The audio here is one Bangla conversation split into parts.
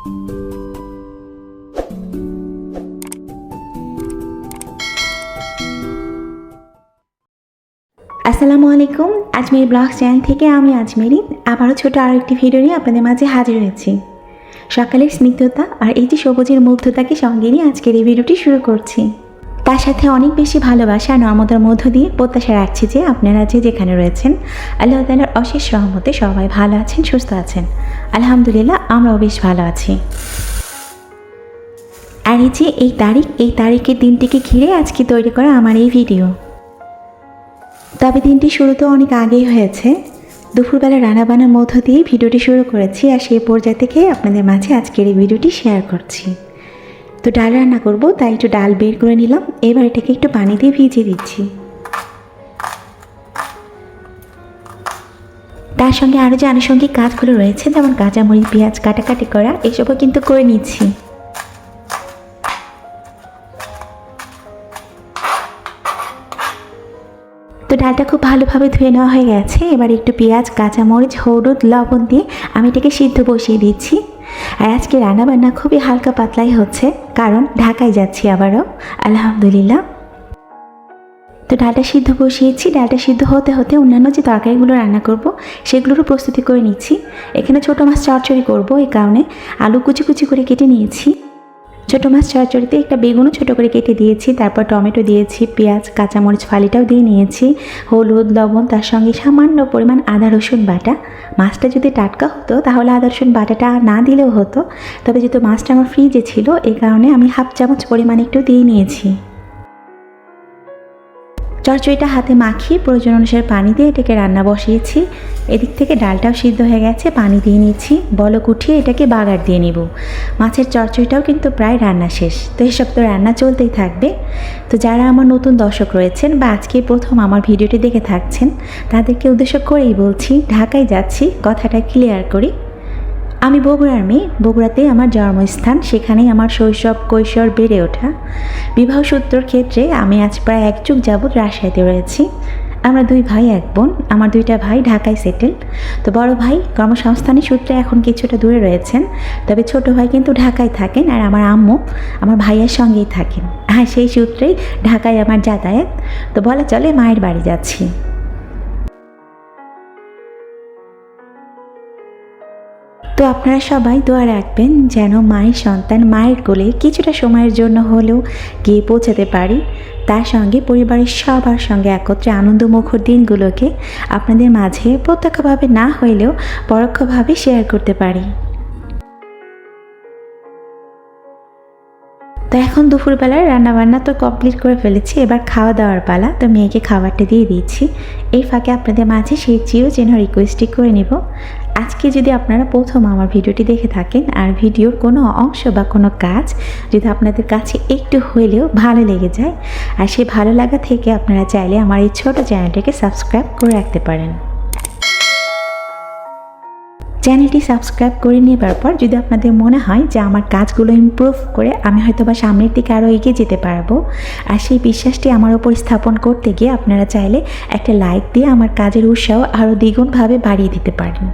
আসসালামু আলাইকুম। আজমেরি ব্লগস চ্যানেল থেকে আমি আজমেরি আবারও ছোট আরেকটি ভিডিও নিয়ে আপনাদের মাঝে হাজির হয়েছি। সকালের স্নিগ্ধতা আর এই যে সবুজের মুগ্ধতাকে সঙ্গে নিয়ে আজকের এই ভিডিওটি শুরু করছি। তার সাথে অনেক বেশি ভালোবাসা আর নর্মতার মধ্য দিয়ে প্রত্যাশা রাখছি যে আপনারা যে যেখানে রয়েছেন আল্লাহ তাআলার অশেষ রহমতে সবাই ভালো আছেন, সুস্থ আছেন। আলহামদুলিল্লাহ আমরাও বেশ ভালো আছি। আর এই যে এই তারিখের দিনটিকে ঘিরে আজকে তৈরি করা আমার এই ভিডিও। তবে দিনটি শুরু তো অনেক আগেই হয়েছে। দুপুরবেলা রান্নাবান্নার মধ্য দিয়ে ভিডিওটি শুরু করেছি আর সেই পর্যায় থেকে আপনাদের মাঝে আজকের এই ভিডিওটি শেয়ার করছি। তো ডাল রান্না করব, তাই একটু ডাল বের করে নিলাম। এবার এটাকে একটু পানি দিয়ে ভিজিয়ে দিচ্ছি। তার সঙ্গে আরও যে আনুষঙ্গিক কাজগুলো রয়েছে, যেমন কাঁচামরিচ, পেঁয়াজ কাটাকাটি করা, এসবও কিন্তু করে নিচ্ছি। তো ডালটা খুব ভালোভাবে ধুয়ে নেওয়া হয়ে গেছে। এবার একটু পেঁয়াজ, কাঁচামরিচ, হলুদ, লবণ দিয়ে আমি এটাকে সিদ্ধ বসিয়ে দিচ্ছি। আর আজকে রান্নাবান্না খুবই হালকা পাতলাই হচ্ছে, কারণ ঢাকায় যাচ্ছি আবারও, আলহামদুলিল্লাহ। তো ডালটা সিদ্ধ বসিয়েছি। ডালটা সিদ্ধ হতে হতে অন্যান্য যে তরকারিগুলো রান্না করব সেগুলোরও প্রস্তুতি করে নিচ্ছি। এখানে ছোটো মাছ চচ্চড়ি করব, এই কারণে আলু কুচি কুচি করে কেটে নিয়েছি। ছোটো মাছ চচ্চড়িতে একটা বেগুনও ছোটো করে কেটে দিয়েছি, তারপর টমেটো দিয়েছি, পেঁয়াজ, কাঁচামরিচ ফালিটাও দিয়ে নিয়েছি, হলুদ, লবণ, তার সঙ্গে সামান্য পরিমাণ আদা রসুন বাটা। মাছটা যদি টাটকা হতো তাহলে আদা রসুন বাটাটা না দিলেও হতো, তবে যেহেতু মাছটা আমার ফ্রিজে ছিল এই কারণে আমি হাফ চামচ পরিমাণ একটু দিয়ে নিয়েছি। চচ্চড়িটা হাতে মাখিয়ে প্রয়োজন অনুসারে পানি দিয়ে এটাকে রান্না বসিয়েছি। এদিক থেকে ডালটাও সিদ্ধ হয়ে গেছে, পানি দিয়ে নিচ্ছি। বলক উঠিয়ে এটাকে বাগার দিয়ে নিব। মাছের চচ্চড়িটাও কিন্তু প্রায় রান্না শেষ। তো এসব তো রান্না চলতেই থাকবে। তো যারা আমার নতুন দর্শক রয়েছেন বা আজকে প্রথম আমার ভিডিওটি দেখে থাকছেন, তাদেরকে উদ্দেশ্য করেই বলছি, ঢাকায় যাচ্ছি, কথাটা ক্লিয়ার করি। আমি বগুড়ার মেয়ে, বগুড়াতেই আমার জন্মস্থান, সেখানেই আমার শৈশব কৈশোর বেড়ে ওঠা। বিবাহ সূত্রর ক্ষেত্রে আমি আজ প্রায় 1 যুগ যাবৎ রাজশাহীতে রয়েছি। আমরা 2 ভাই 1 বোন। আমার 2টা ভাই ঢাকায় সেটেল। তো বড় ভাই কর্মসংস্থানের সূত্রে এখন কিছুটা দূরে রয়েছেন, তবে ছোট ভাই কিন্তু ঢাকায় থাকেন। আর আমার আম্মু আমার ভাইয়ের সঙ্গেই থাকেন, আর সেই সূত্রেই ঢাকায় আমার যাতায়াত। তো বলা চলে মায়ের বাড়ি যাচ্ছি। তো আপনারা সবাই দোয়া রাখবেন যেন মায়ের সন্তান মায়ের কোলে কিছুটা সময়ের জন্য হলেও গিয়ে পৌঁছাতে পারি। তার সঙ্গে পরিবারের সবার সঙ্গে একত্রে আনন্দমুখর দিনগুলোকে আপনাদের মাঝে প্রত্যক্ষভাবে না হইলেও পরোক্ষভাবে শেয়ার করতে পারি। তো এখন দুপুরবেলার রান্নাবান্না তো কমপ্লিট করে ফেলেছি, এবার খাওয়া দাওয়ার পালা। তো মেয়েকে খাবারটা দিয়ে দিচ্ছি। এই ফাঁকে আপনাদের মাঝে সেই যেন রিকোয়েস্টই করে নিব। আজকে যদি আপনারা প্রথম আমার ভিডিওটি দেখে থাকেন আর ভিডিওর কোনো অংশ বা কোনো কাজ যদি আপনাদের কাছে একটু হইলেও ভালো লেগে যায়, আর সেই ভালো লাগা থেকে আপনারা চাইলে আমার এই ছোট চ্যানেলটিকে সাবস্ক্রাইব করে রাখতে পারেন। চ্যানেলটি সাবস্ক্রাইব করে নেবার পর যদি আপনাদের মনে হয় যে আমার কাজগুলো ইমপ্রুভ করে আমি হয়তো বা সামনের দিকে আরও এগিয়ে যেতে পারবো, আর সেই বিশ্বাসটি আমার ওপর স্থাপন করতে গিয়ে আপনারা চাইলে একটা লাইক দিয়ে আমার কাজের উৎসাহ আরও দ্বিগুণভাবে বাড়িয়ে দিতে পারেন।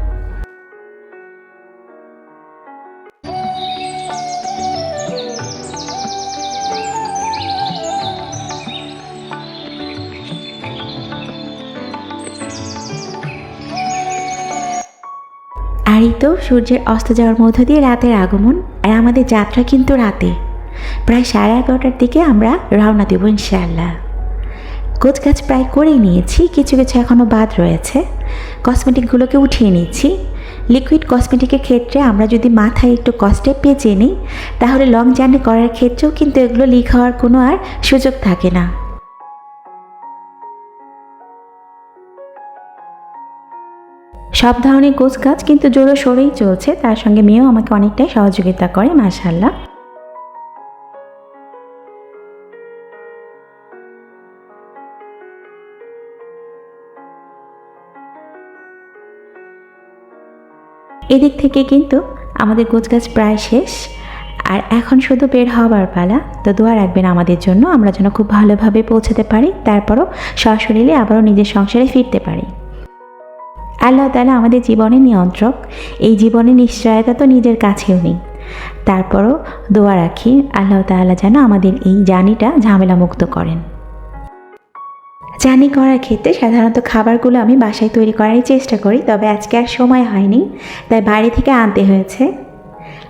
আর এই তো সূর্যের অস্ত যাওয়ার মধ্য দিয়ে রাতের আগমন, আর আমাদের যাত্রা কিন্তু রাতে। প্রায় 11:30টার দিকে আমরা রওনা দেব ইনশাআল্লাহ। গোছগাছ প্রায় করেই নিয়েছি, কিছু কিছু এখনও বাদ রয়েছে। কসমেটিকগুলোকে উঠিয়ে নিচ্ছি। লিকুইড কসমেটিকের ক্ষেত্রে আমরা যদি মাথায় একটু কষ্টে পেঁচে নিই তাহলে লং জার্নি করার ক্ষেত্রেও কিন্তু এগুলো লিক হওয়ার কোনো আর সুযোগ থাকে না। সব ধরনের গোছগাছ কিন্তু জোরে সোরেই চলছে, তার সঙ্গে মেয়েও আমাকে অনেকটাই সহযোগিতা করে, মাশাআল্লাহ। এদিক থেকে কিন্তু আমাদের গোছগাছ প্রায় শেষ, আর এখন শুধু বের হওয়ার পালা। তো দোয়া রাখবেন আমাদের জন্য, আমরা যেন খুব ভালোভাবে পৌঁছাতে পারি, তারপরও সশরীরে আবারও নিজের সংসারে ফিরতে পারি। আল্লাহ তাআলা আমাদের জীবনের নিয়ন্ত্রক। এই জীবনের নিশ্চয়তা তো নিজের কাছেও নেই, তারপরও দোয়া রাখি আল্লাহ তাআলা যেন আমাদের এই জার্নিটা ঝামেলা মুক্ত করেন। জার্নি করার ক্ষেত্রে সাধারণত খাবারগুলো আমি বাসায় তৈরি করারই চেষ্টা করি, তবে আজকে আর সময় হয়নি, তাই বাইরে থেকে আনতে হয়েছে।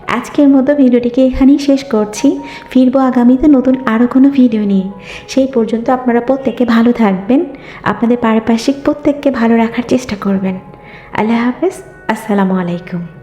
আজকের মতো ভিডিওটিকে এখানেই শেষ করছি। ফিরবো আগামীতে নতুন আরও কোনো ভিডিও নিয়ে। সেই পর্যন্ত আপনারা প্রত্যেকে ভালো থাকবেন, আপনাদের পারিপার্শ্বিক প্রত্যেককে ভালো রাখার চেষ্টা করবেন। আল্লাহ হাফেজ, আসসালামু আলাইকুম।